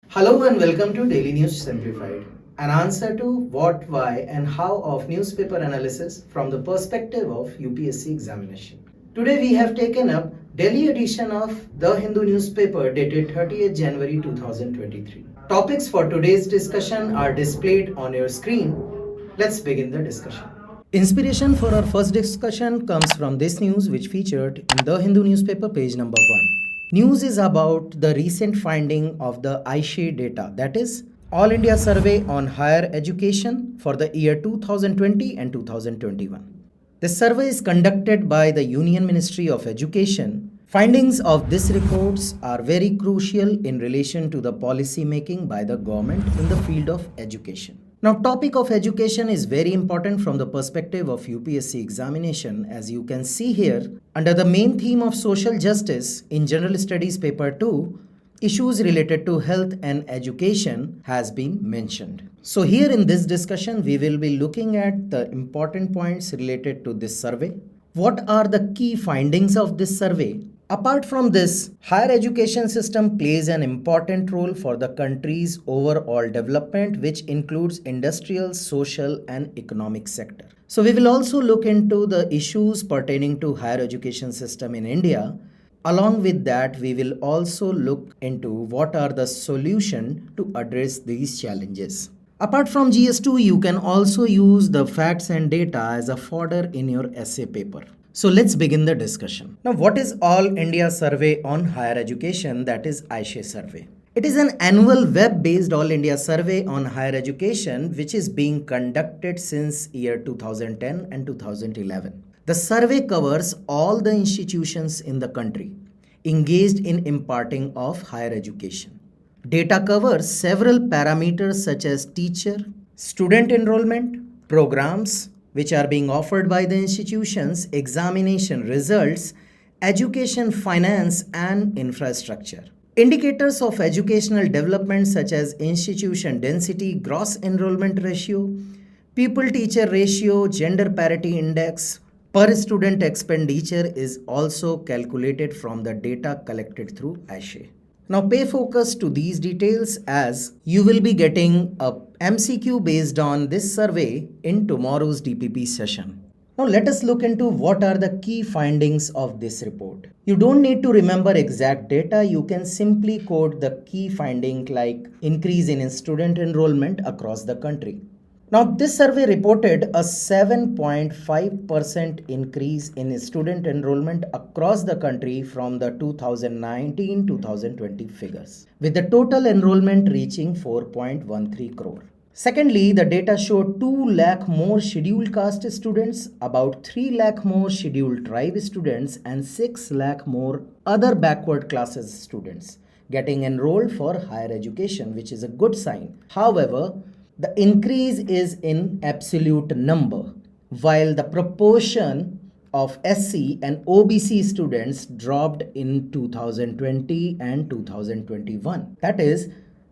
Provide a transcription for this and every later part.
Hello and welcome to Daily News Simplified, an answer to what, why, and how of newspaper analysis from the perspective of UPSC examination. Today we have taken up Delhi edition of The Hindu newspaper dated 30th January 2023. Topics for today's discussion are displayed on your screen. Let's begin the discussion. Inspiration for our first discussion comes from this news which featured in The Hindu newspaper page number 1. News is about the recent finding of the AISHE data, that is, All India Survey on Higher Education for the year 2020 and 2021. The survey is conducted by the Union Ministry of Education. Findings of these reports are very crucial in relation to the policy making by the government in the field of education. Now, topic of education is very important from the perspective of UPSC examination. As you can see here, under the main theme of social justice in General Studies paper 2, issues related to health and education has been mentioned. So here in this discussion, we will be looking at the important points related to this survey. What are the key findings of this survey? Apart from this, higher education system plays an important role for the country's overall development, which includes industrial, social, and economic sector. So we will also look into the issues pertaining to higher education system in India. Along with that, we will also look into what are the solutions to address these challenges. Apart from GS2, you can also use the facts and data as a fodder in your essay paper. So let's begin the discussion. Now, what is All India Survey on Higher Education, that is AISHE survey? It is an annual web-based All India Survey on Higher Education which is being conducted since year 2010 and 2011. The survey covers all the institutions in the country engaged in imparting of higher education. Data covers several parameters such as teacher, student enrollment, programs, which are being offered by the institutions, examination results, education finance, and infrastructure. Indicators of educational development such as institution density, gross enrollment ratio, pupil-teacher ratio, gender parity index, per student expenditure is also calculated from the data collected through AISHE. Now pay focus to these details as you will be getting a MCQ based on this survey in tomorrow's DPP session. Now let us look into what are the key findings of this report. You don't need to remember exact data, you can simply quote the key finding like increase in student enrollment across the country. Now, this survey reported a 7.5% increase in student enrollment across the country from the 2019-2020 figures, with the total enrollment reaching 4.13 crore. Secondly, the data showed 2 lakh more scheduled caste students, about 3 lakh more scheduled tribe students, and 6 lakh more other backward classes students getting enrolled for higher education, which is a good sign. However, the increase is in absolute number, while the proportion of SC and OBC students dropped in 2020 and 2021. That is,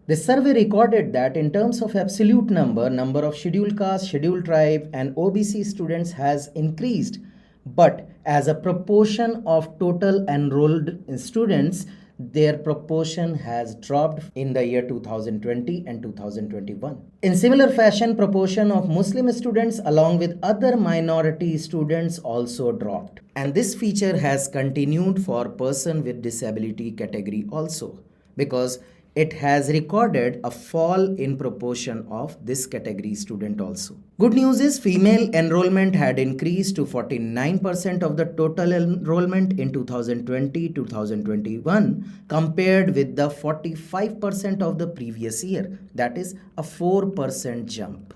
the survey recorded that in terms of absolute number of scheduled caste, scheduled tribe, and OBC students has increased, but as a proportion of total enrolled students, their proportion has dropped in the year 2020 and 2021. In similar fashion, proportion of Muslim students along with other minority students also dropped. And this feature has continued for person with disability category also, because it has recorded a fall in proportion of this category student also. Good news is female enrollment had increased to 49% of the total enrollment in 2020-2021 compared with the 45% of the previous year. That is a 4% jump.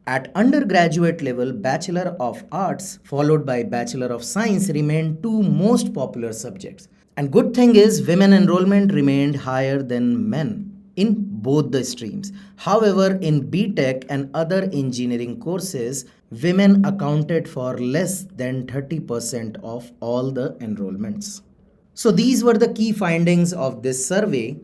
At undergraduate level, Bachelor of Arts followed by Bachelor of Science remained two most popular subjects. And good thing is women enrollment remained higher than men in both the streams. However, in BTech and other engineering courses, women accounted for less than 30% of all the enrollments. So these were the key findings of this survey.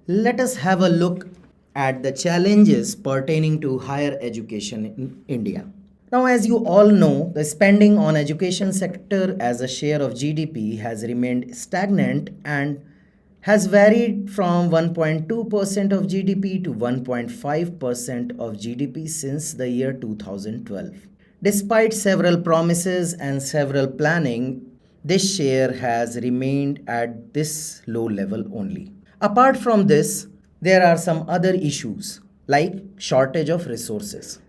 Let us have a look at the challenges pertaining to higher education in India. Now, as you all know, the spending on education sector as a share of GDP has remained stagnant and has varied from 1.2% of GDP to 1.5% of GDP since the year 2012. Despite several promises and several planning, this share has remained at this low level only. Apart from this, there are some other issues like shortage of resources.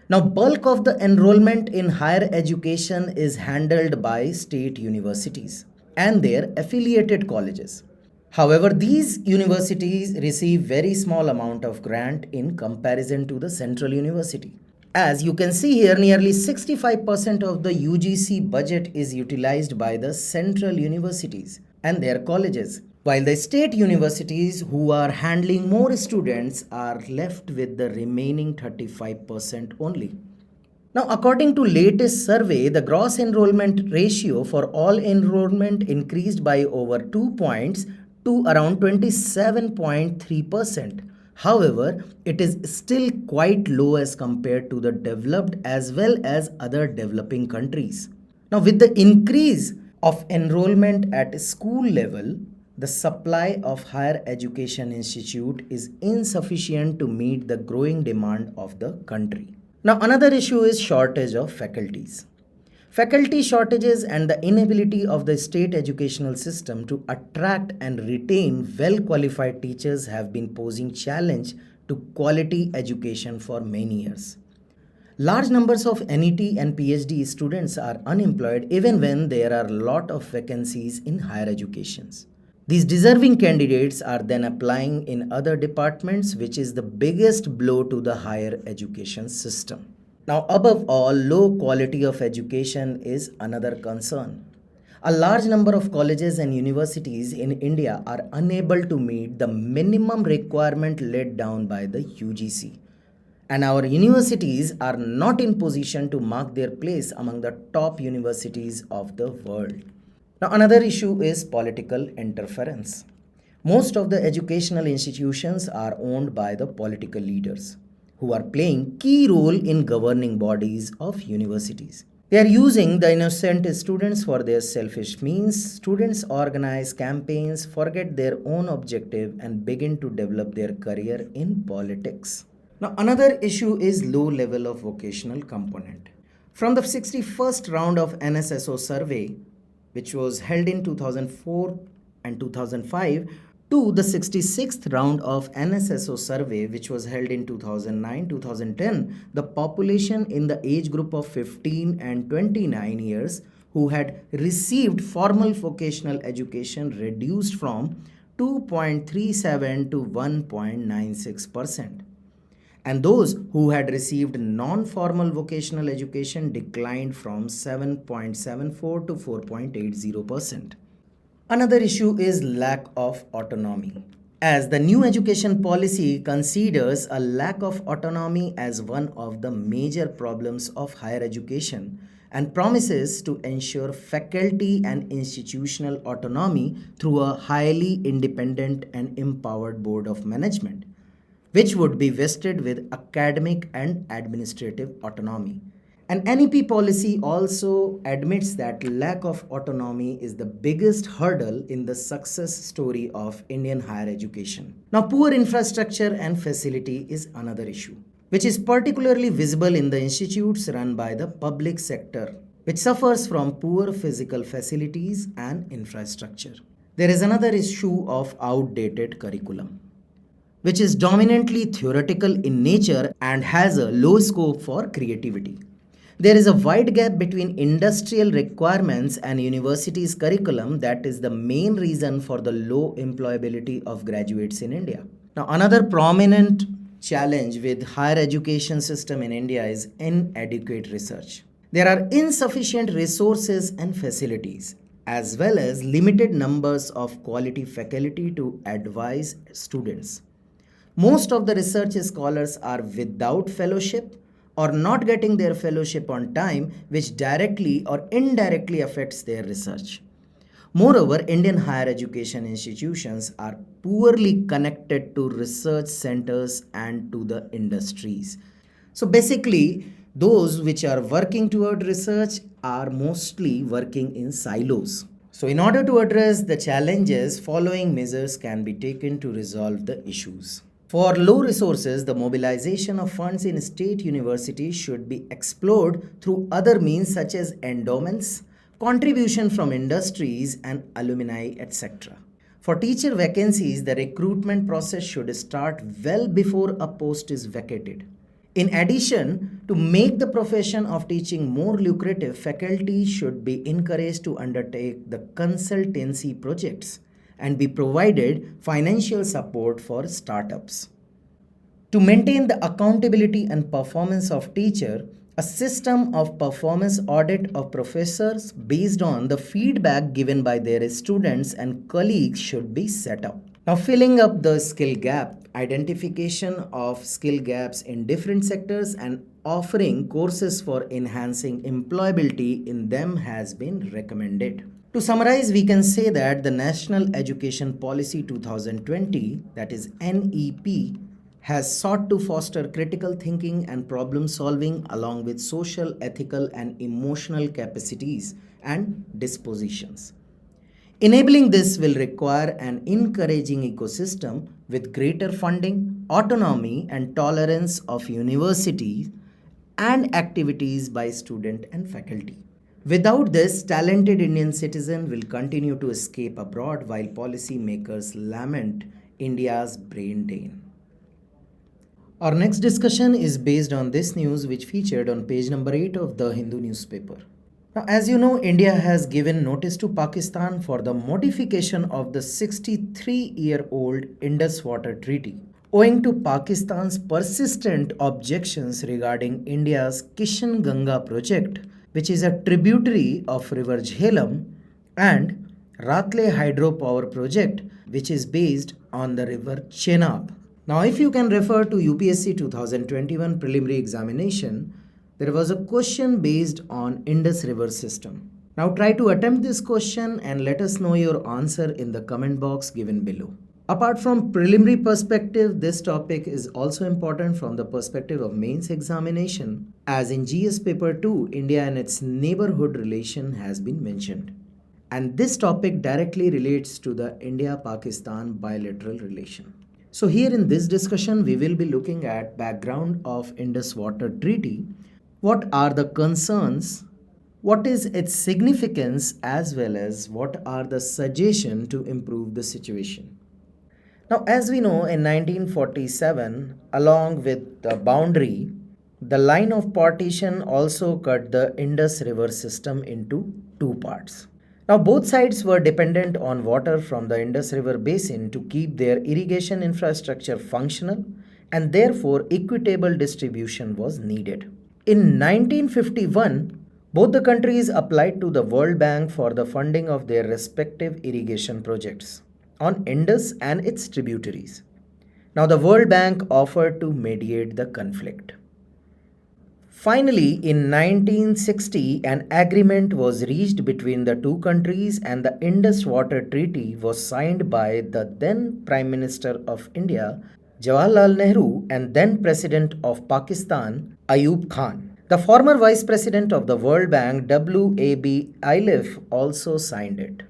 Now, bulk of the enrollment in higher education is handled by state universities and their affiliated colleges. However, these universities receive very small amount of grant in comparison to the central university. As you can see here, nearly 65% of the UGC budget is utilized by the central universities and their colleges, while the state universities, who are handling more students, are left with the remaining 35% only. Now, according to latest survey, the gross enrollment ratio for all enrollment increased by over 2 points to around 27.3%. However, it is still quite low as compared to the developed as well as other developing countries. Now, with the increase of enrollment at school level, the supply of higher education institute is insufficient to meet the growing demand of the country. Now, another issue is shortage of faculties. Faculty shortages and the inability of the state educational system to attract and retain well qualified teachers have been posing challenge to quality education for many years. Large numbers of NET and PhD students are unemployed even when there are a lot of vacancies in higher educations. These deserving candidates are then applying in other departments, which is the biggest blow to the higher education system. Now, above all, low quality of education is another concern. A large number of colleges and universities in India are unable to meet the minimum requirement laid down by the UGC. And our universities are not in position to mark their place among the top universities of the world. Now, another issue is political interference. Most of the educational institutions are owned by the political leaders, who are playing key role in governing bodies of universities. They are using the innocent students for their selfish means. Students organize campaigns, forget their own objective, and begin to develop their career in politics. Now, another issue is low level of vocational component. From the 61st round of NSSO survey, which was held in 2004 and 2005, to the 66th round of NSSO survey, which was held in 2009-2010, the population in the age group of 15 and 29 years who had received formal vocational education reduced from 2.37 to 1.96%. And those who had received non-formal vocational education declined from 7.74 to 4.80%. Another issue is lack of autonomy. As the new education policy considers a lack of autonomy as one of the major problems of higher education and promises to ensure faculty and institutional autonomy through a highly independent and empowered board of management, which would be vested with academic and administrative autonomy. An NEP policy also admits that lack of autonomy is the biggest hurdle in the success story of Indian higher education. Now, poor infrastructure and facility is another issue, which is particularly visible in the institutes run by the public sector, which suffers from poor physical facilities and infrastructure. There is another issue of outdated curriculum, which is dominantly theoretical in nature and has a low scope for creativity. There is a wide gap between industrial requirements and universities' curriculum that is the main reason for the low employability of graduates in India. Now, another prominent challenge with higher education system in India is inadequate research. There are insufficient resources and facilities, as well as limited numbers of quality faculty to advise students. Most of the research scholars are without fellowship or not getting their fellowship on time, which directly or indirectly affects their research. Moreover, Indian higher education institutions are poorly connected to research centers and to the industries. So basically, those which are working toward research are mostly working in silos. So in order to address the challenges, following measures can be taken to resolve the issues. For low resources, the mobilization of funds in state universities should be explored through other means such as endowments, contribution from industries and alumni, etc. For teacher vacancies, the recruitment process should start well before a post is vacated. In addition, to make the profession of teaching more lucrative, faculty should be encouraged to undertake the consultancy projects and be provided financial support for startups. To maintain the accountability and performance of teacher, a system of performance audit of professors based on the feedback given by their students and colleagues should be set up. Now, filling up the skill gap, identification of skill gaps in different sectors and offering courses for enhancing employability in them has been recommended. To summarize, we can say that the National Education Policy 2020, that is NEP, has sought to foster critical thinking and problem solving along with social, ethical, and emotional capacities and dispositions. Enabling this will require an encouraging ecosystem with greater funding, autonomy, and tolerance of universities and activities by student and faculty. Without this, talented Indian citizen will continue to escape abroad while policymakers lament India's brain drain. Our next discussion is based on this news which featured on page number 8 of the Hindu newspaper. Now, as you know, India has given notice to Pakistan for the modification of the 63-year-old Indus Water Treaty, owing to Pakistan's persistent objections regarding India's Kishan Ganga project, which is a tributary of River Jhelum, and Ratle hydropower project, which is based on the river Chenab. Now, if you can refer to UPSC 2021 preliminary examination, there was a question based on Indus River system. Now try to attempt this question and let us know your answer in the comment box given below. Apart from preliminary perspective, this topic is also important from the perspective of mains examination, as in GS paper 2, India and its neighborhood relation has been mentioned. And this topic directly relates to the India-Pakistan bilateral relation. So here in this discussion, we will be looking at background of Indus Water Treaty. What are the concerns? What is its significance, as well as what are the suggestions to improve the situation? Now, as we know, in 1947, along with the boundary, the line of partition also cut the Indus River system into two parts. Now, both sides were dependent on water from the Indus River basin to keep their irrigation infrastructure functional, and therefore equitable distribution was needed. In 1951, both the countries applied to the World Bank for the funding of their respective irrigation projects on Indus and its tributaries. Now, the World Bank offered to mediate the conflict. Finally, in 1960, an agreement was reached between the two countries and the Indus Water Treaty was signed by the then Prime Minister of India, Jawaharlal Nehru, and then President of Pakistan, Ayub Khan. The former Vice President of the World Bank, W.A.B. Iliffe, also signed it.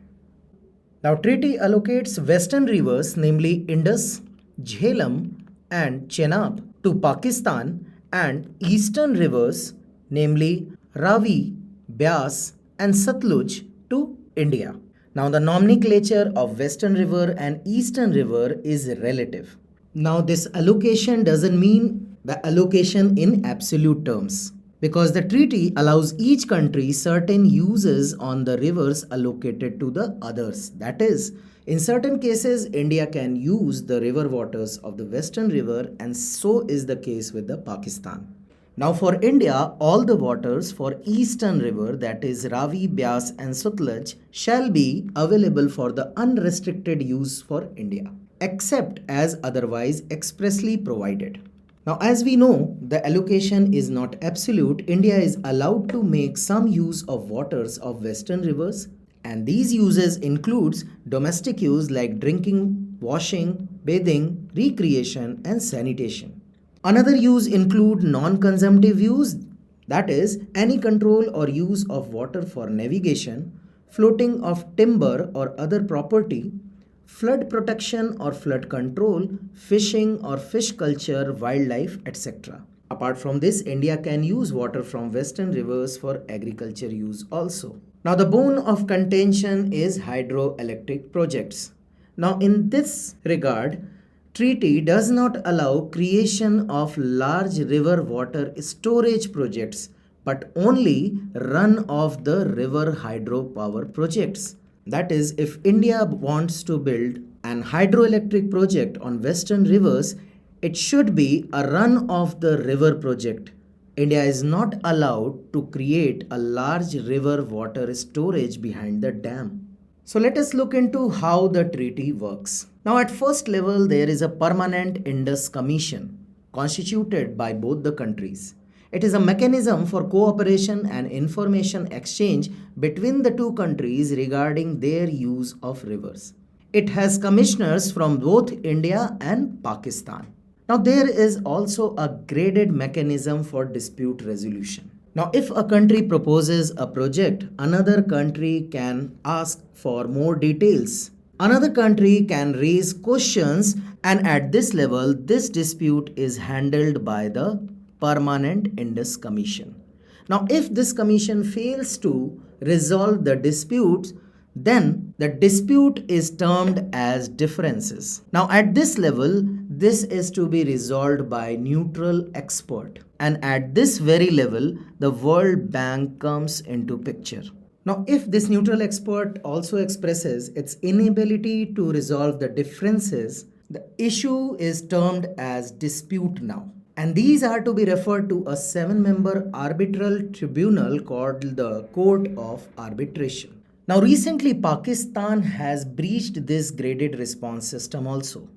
Now, treaty allocates western rivers, namely Indus, Jhelum, and Chenab, to Pakistan, and eastern rivers, namely Ravi, Beas, and Satluj, to India. Now, the nomenclature of western river and eastern river is relative. Now, this allocation doesn't mean the allocation in absolute terms, because the treaty allows each country certain uses on the rivers allocated to the others. That is, in certain cases, India can use the river waters of the western river, and so is the case with the Pakistan. Now, for India, all the waters for eastern river, that is Ravi, Beas, and Sutlej, shall be available for the unrestricted use for India, except as otherwise expressly provided. Now, as we know, the allocation is not absolute. India is allowed to make some use of waters of western rivers, and these uses includes domestic use like drinking, washing, bathing, recreation, and sanitation. Another use include non-consumptive use, that is any control or use of water for navigation, floating of timber or other property, flood protection or flood control, fishing or fish culture, wildlife, etc. Apart from this, India can use water from western rivers for agriculture use also. Now, the bone of contention is hydroelectric projects. Now, in this regard, treaty does not allow creation of large river water storage projects but only run of the river hydropower projects. That is, if India wants to build an hydroelectric project on western rivers, it should be a run of the river project. India is not allowed to create a large river water storage behind the dam. So let us look into how the treaty works. Now at first level, there is a permanent INDUS commission constituted by both the countries. It is a mechanism for cooperation and information exchange between the two countries regarding their use of rivers. It has commissioners from both India and Pakistan. Now there is also a graded mechanism for dispute resolution. Now if a country proposes a project, another country can ask for more details. Another country can raise questions, and at this level, this dispute is handled by the Permanent INDUS Commission. Now, if this commission fails to resolve the disputes, then the dispute is termed as differences. Now, at this level, this is to be resolved by neutral expert. And at this very level, the World Bank comes into picture. Now, if this neutral expert also expresses its inability to resolve the differences, the issue is termed as dispute now. And these are to be referred to a 7-member arbitral tribunal called the Court of Arbitration. Now, recently, Pakistan has breached this graded response system also.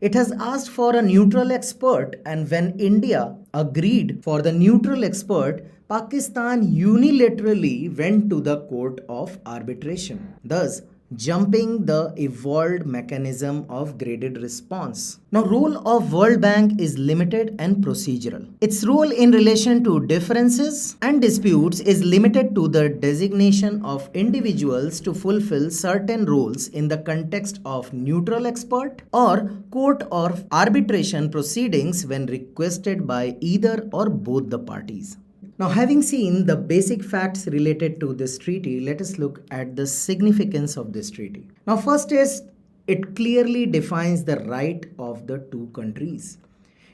It has asked for a neutral expert, and when India agreed for the neutral expert, Pakistan unilaterally went to the Court of Arbitration, thus jumping the evolved mechanism of graded response. Now, role of World Bank is limited and procedural. Its role in relation to differences and disputes is limited to the designation of individuals to fulfill certain roles in the context of neutral expert or court of arbitration proceedings when requested by either or both the parties. Now, having seen the basic facts related to this treaty, let us look at the significance of this treaty. Now, first is it clearly defines the right of the two countries.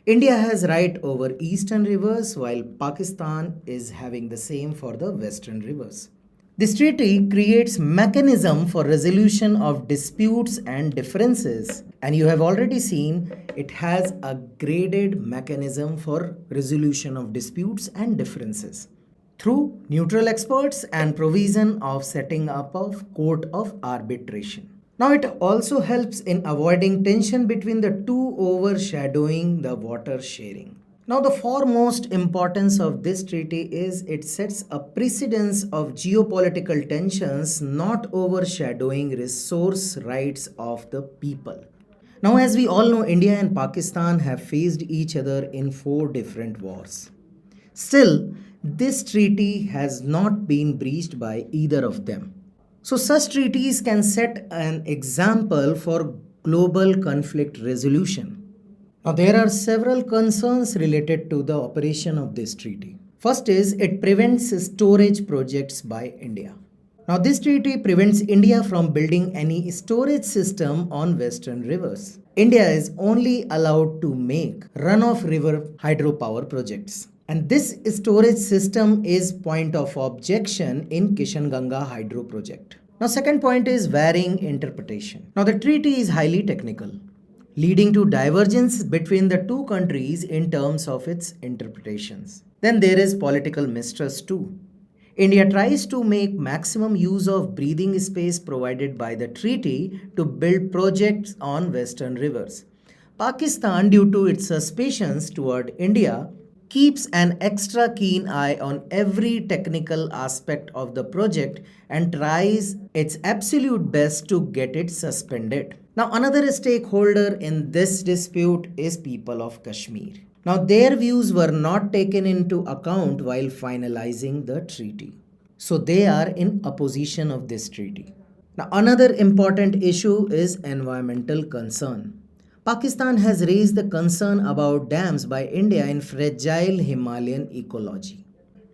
India has right over eastern rivers while Pakistan is having the same for the western rivers. This treaty creates mechanism for resolution of disputes and differences, and you have already seen it has a graded mechanism for resolution of disputes and differences through neutral experts and provision of setting up of court of arbitration. Now it also helps in avoiding tension between the two overshadowing the water sharing. Now, the foremost importance of this treaty is it sets a precedence of geopolitical tensions not overshadowing resource rights of the people. Now, as we all know, India and Pakistan have faced each other in 4 different wars. Still, this treaty has not been breached by either of them. So, such treaties can set an example for global conflict resolution. Now, there are several concerns related to the operation of this treaty. First is it prevents storage projects by India. Now, this treaty prevents India from building any storage system on western rivers. India is only allowed to make run-of river hydropower projects. And this storage system is point of objection in Kishanganga hydro project. Now, second point is varying interpretation. Now, the treaty is highly technical, leading to divergence between the two countries in terms of its interpretations. Then there is political mistrust too. India tries to make maximum use of breathing space provided by the treaty to build projects on western rivers. Pakistan, due to its suspicions toward India, keeps an extra keen eye on every technical aspect of the project and tries its absolute best to get it suspended. Now, another stakeholder in this dispute is people of Kashmir. Now, their views were not taken into account while finalizing the treaty. So they are in opposition of this treaty. Now, another important issue is environmental concern. Pakistan has raised the concern about dams by India in fragile Himalayan ecology.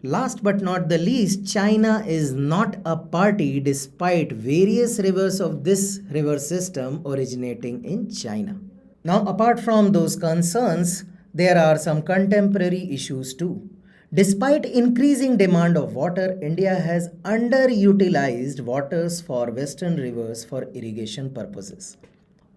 Last but not the least, China is not a party despite various rivers of this river system originating in China. Now, apart from those concerns, there are some contemporary issues too. Despite increasing demand of water, India has underutilized waters for western rivers for irrigation purposes.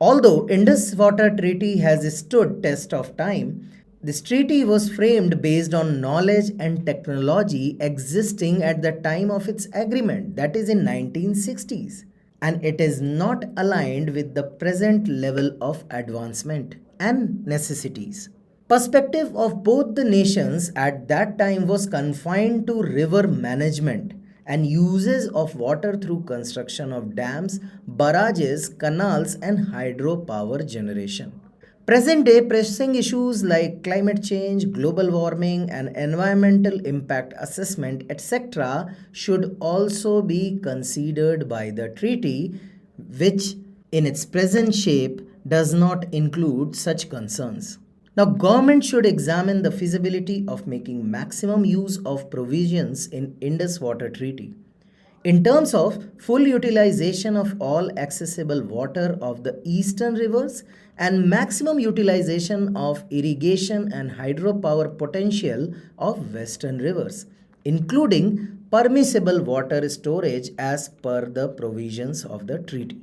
Although Indus Water Treaty has stood test of time, this treaty was framed based on knowledge and technology existing at the time of its agreement, that is in 1960s, and it is not aligned with the present level of advancement and necessities. Perspective of both the nations at that time was confined to river management and uses of water through construction of dams, barrages, canals and hydropower generation. Present day pressing issues like climate change, global warming, and environmental impact assessment, etc., should also be considered by the treaty, which in its present shape does not include such concerns. Now, government should examine the feasibility of making maximum use of provisions in Indus Water Treaty in terms of full utilization of all accessible water of the eastern rivers and maximum utilization of irrigation and hydropower potential of western rivers, including permissible water storage as per the provisions of the treaty.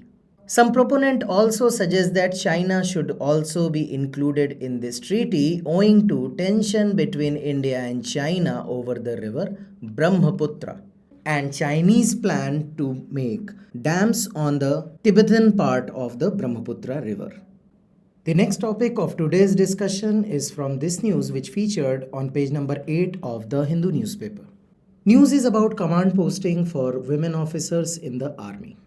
Some proponent also suggest that China should also be included in this treaty owing to tension between India and China over the river Brahmaputra and Chinese plan to make dams on the Tibetan part of the Brahmaputra river. The next topic of today's discussion is from this news which featured on page number 8 of the Hindu newspaper. News is about command posting for women officers in the army.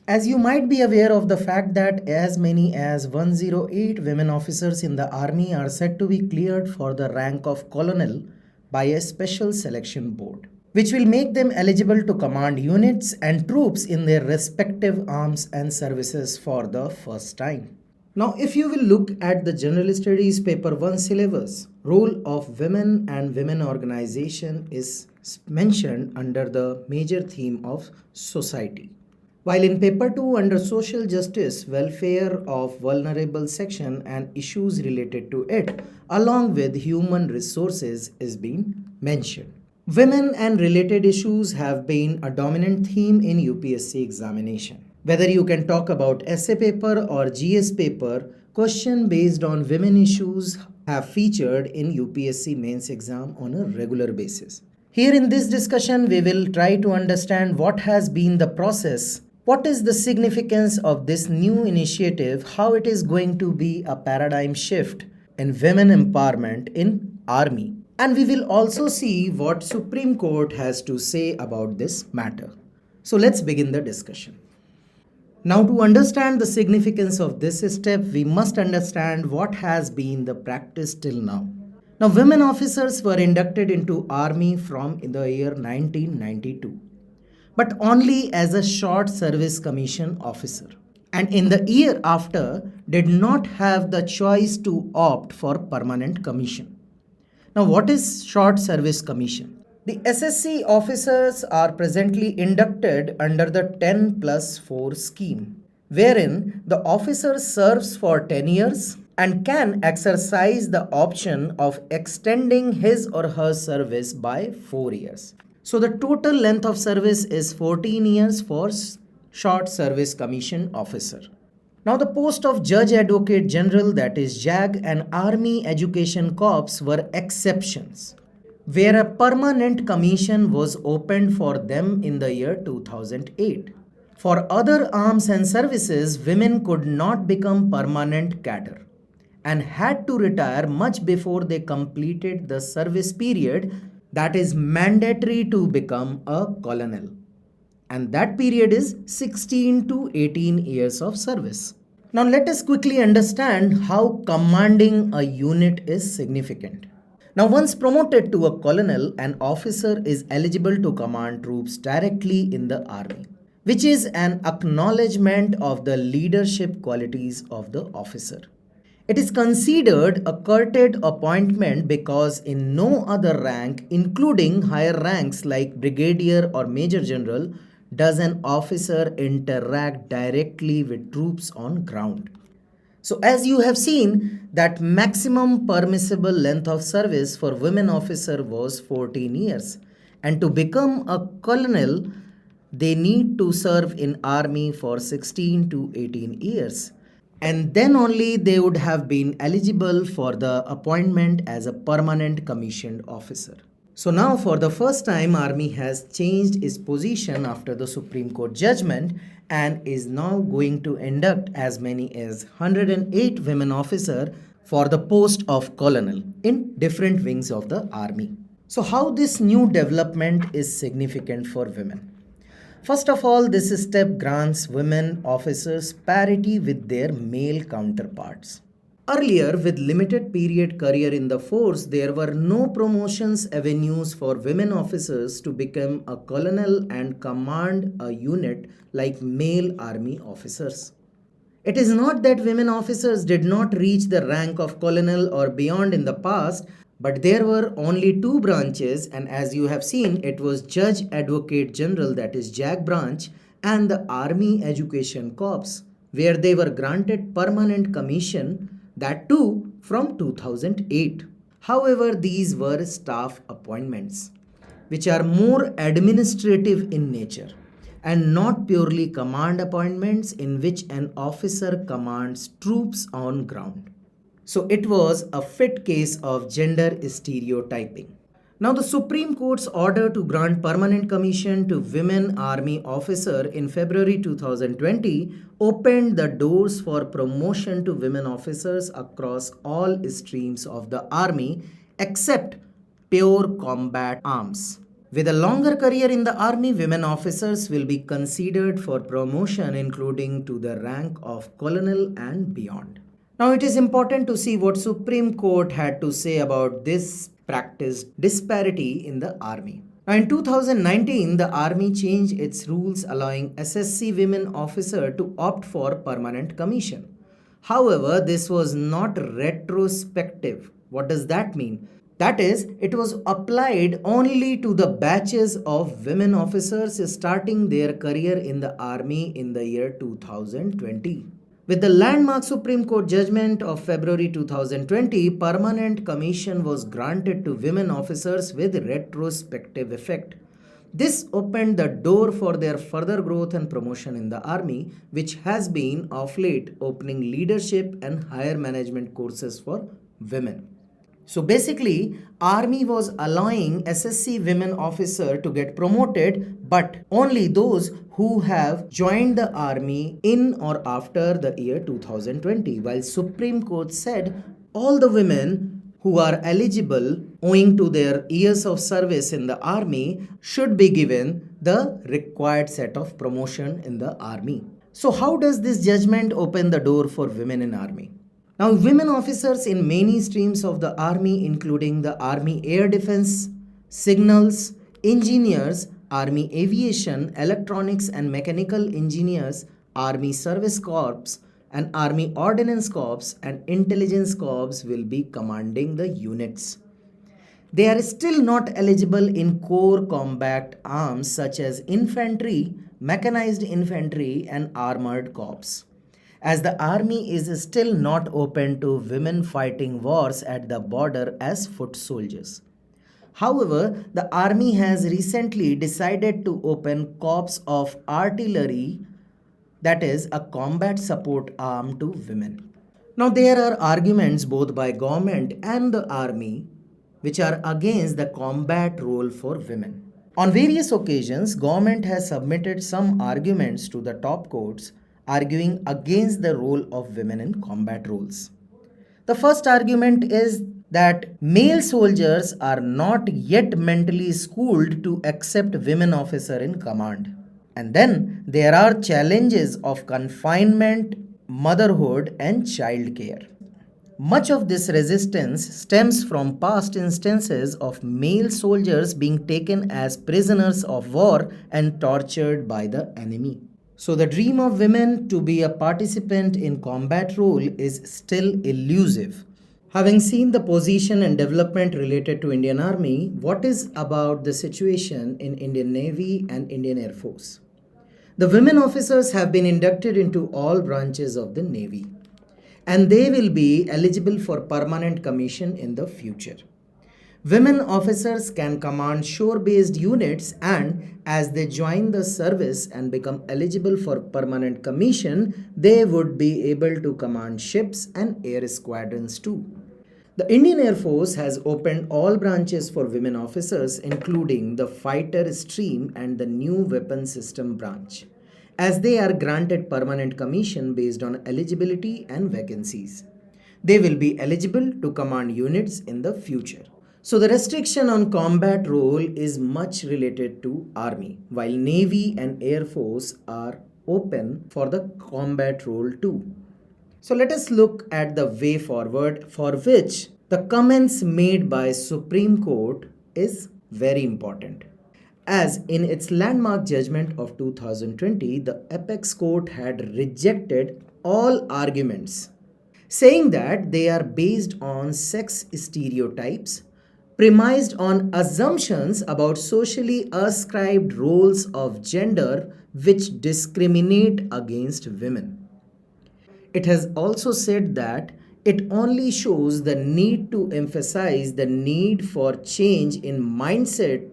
As you might be aware of the fact that as many as 108 women officers in the army are said to be cleared for the rank of colonel by a special selection board, which will make them eligible to command units and troops in their respective arms and services for the first time. Now, if you will look at the General Studies Paper 1 syllabus, role of women and women organization is mentioned under the major theme of society. While in paper 2 under social justice, welfare of vulnerable section and issues related to it, along with human resources is being mentioned. Women and related issues have been a dominant theme in UPSC examination. Whether you can talk about essay paper or GS paper, question based on women issues have featured in UPSC mains exam on a regular basis. Here in this discussion, we will try to understand what has been the process. What is the significance of this new initiative, how it is going to be a paradigm shift in women empowerment in army. And we will also see what Supreme Court has to say about this matter. So let's begin the discussion. Now, to understand the significance of this step, we must understand what has been the practice till now. Now, women officers were inducted into army from the year 1992. But only as a short service commission officer, and in the year after did not have the choice to opt for permanent commission. Now, what is short service commission? The SSC officers are presently inducted under the 10+4 scheme, wherein the officer serves for 10 years and can exercise the option of extending his or her service by 4 years. So the total length of service is 14 years for short service commission officer. Now the post of Judge Advocate General, that is JAG, and Army Education Corps were exceptions, where a permanent commission was opened for them in the year 2008. For other arms and services, women could not become permanent cadre and had to retire much before they completed the service period that is mandatory to become a colonel. And that period is 16 to 18 years of service. Now let us quickly understand how commanding a unit is significant. Now, once promoted to a colonel, an officer is eligible to command troops directly in the army, which is an acknowledgement of the leadership qualities of the officer. It is considered a courted appointment because in no other rank, including higher ranks like brigadier or major general, does an officer interact directly with troops on ground. So as you have seen that maximum permissible length of service for women officer was 14 years, and to become a colonel they need to serve in army for 16 to 18 years, and then only they would have been eligible for the appointment as a permanent commissioned officer. So now for the first time army has changed its position after the Supreme Court judgment and is now going to induct as many as 108 women officers for the post of colonel in different wings of the army. So how this new development is significant for women? First of all, this step grants women officers parity with their male counterparts. Earlier, with limited period career in the force, there were no promotions avenues for women officers to become a colonel and command a unit like male army officers. It is not that women officers did not reach the rank of colonel or beyond in the past, but there were only two branches, and as you have seen, it was Judge Advocate General, that is JAG branch, and the Army Education Corps, where they were granted permanent commission, that too from 2008. However, these were staff appointments, which are more administrative in nature and not purely command appointments in which an officer commands troops on ground. So it was a fit case of gender stereotyping. Now the Supreme Court's order to grant permanent commission to women army officer in February 2020 opened the doors for promotion to women officers across all streams of the army except pure combat arms. With a longer career in the army, women officers will be considered for promotion including to the rank of colonel and beyond. Now it is important to see what Supreme Court had to say about this practiced disparity in the army. Now in 2019, the army changed its rules allowing SSC women officer to opt for permanent commission. However, this was not retrospective. What does that mean? That is, it was applied only to the batches of women officers starting their career in the army in the year 2020. With the landmark Supreme Court judgment of February 2020, permanent commission was granted to women officers with retrospective effect. This opened the door for their further growth and promotion in the army, which has been of late opening leadership and higher management courses for women. So basically, army was allowing SSC women officer to get promoted, but only those who have joined the army in or after the year 2020, while Supreme Court said all the women who are eligible owing to their years of service in the army should be given the required set of promotion in the army. So how does this judgment open the door for women in army? Now, women officers in many streams of the army, including the Army Air Defense, Signals, Engineers, Army Aviation, Electronics and Mechanical Engineers, Army Service Corps, and Army Ordnance Corps and Intelligence Corps will be commanding the units. They are still not eligible in core combat arms such as infantry, mechanized infantry, and armored corps, as the army is still not open to women fighting wars at the border as foot soldiers. However, the army has recently decided to open corps of artillery, that is a combat support arm, to women. Now there are arguments both by government and the army which are against the combat role for women. On various occasions, government has submitted some arguments to the top courts arguing against the role of women in combat roles. The first argument is that male soldiers are not yet mentally schooled to accept women officer in command. And then there are challenges of confinement, motherhood and child care. Much of this resistance stems from past instances of male soldiers being taken as prisoners of war and tortured by the enemy. So, the dream of women to be a participant in combat role is still elusive. Having seen the position and development related to Indian Army, what is about the situation in Indian Navy and Indian Air Force? The women officers have been inducted into all branches of the Navy, and they will be eligible for permanent commission in the future. Women officers can command shore-based units, and as they join the service and become eligible for permanent commission, they would be able to command ships and air squadrons too. The Indian Air Force has opened all branches for women officers, including the fighter stream and the new weapon system branch, as they are granted permanent commission based on eligibility and vacancies. They will be eligible to command units in the future. So the restriction on combat role is much related to Army, while Navy and Air Force are open for the combat role too. So let us look at the way forward, for which the comments made by Supreme Court is very important. As in its landmark judgment of 2020, the apex court had rejected all arguments, saying that they are based on sex stereotypes, premised on assumptions about socially ascribed roles of gender which discriminate against women. It has also said that it only shows the need to emphasize the need for change in mindset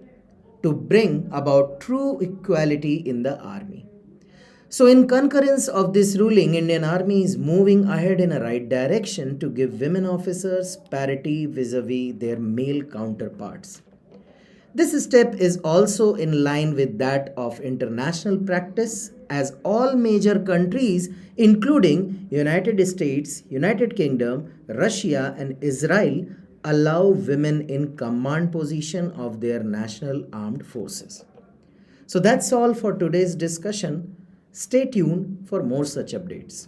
to bring about true equality in the army. So, in concurrence of this ruling, Indian Army is moving ahead in a right direction to give women officers parity vis-a-vis their male counterparts. This step is also in line with that of international practice, as all major countries including United States, United Kingdom, Russia and Israel allow women in command position of their national armed forces. So that's all for today's discussion. Stay tuned for more such updates.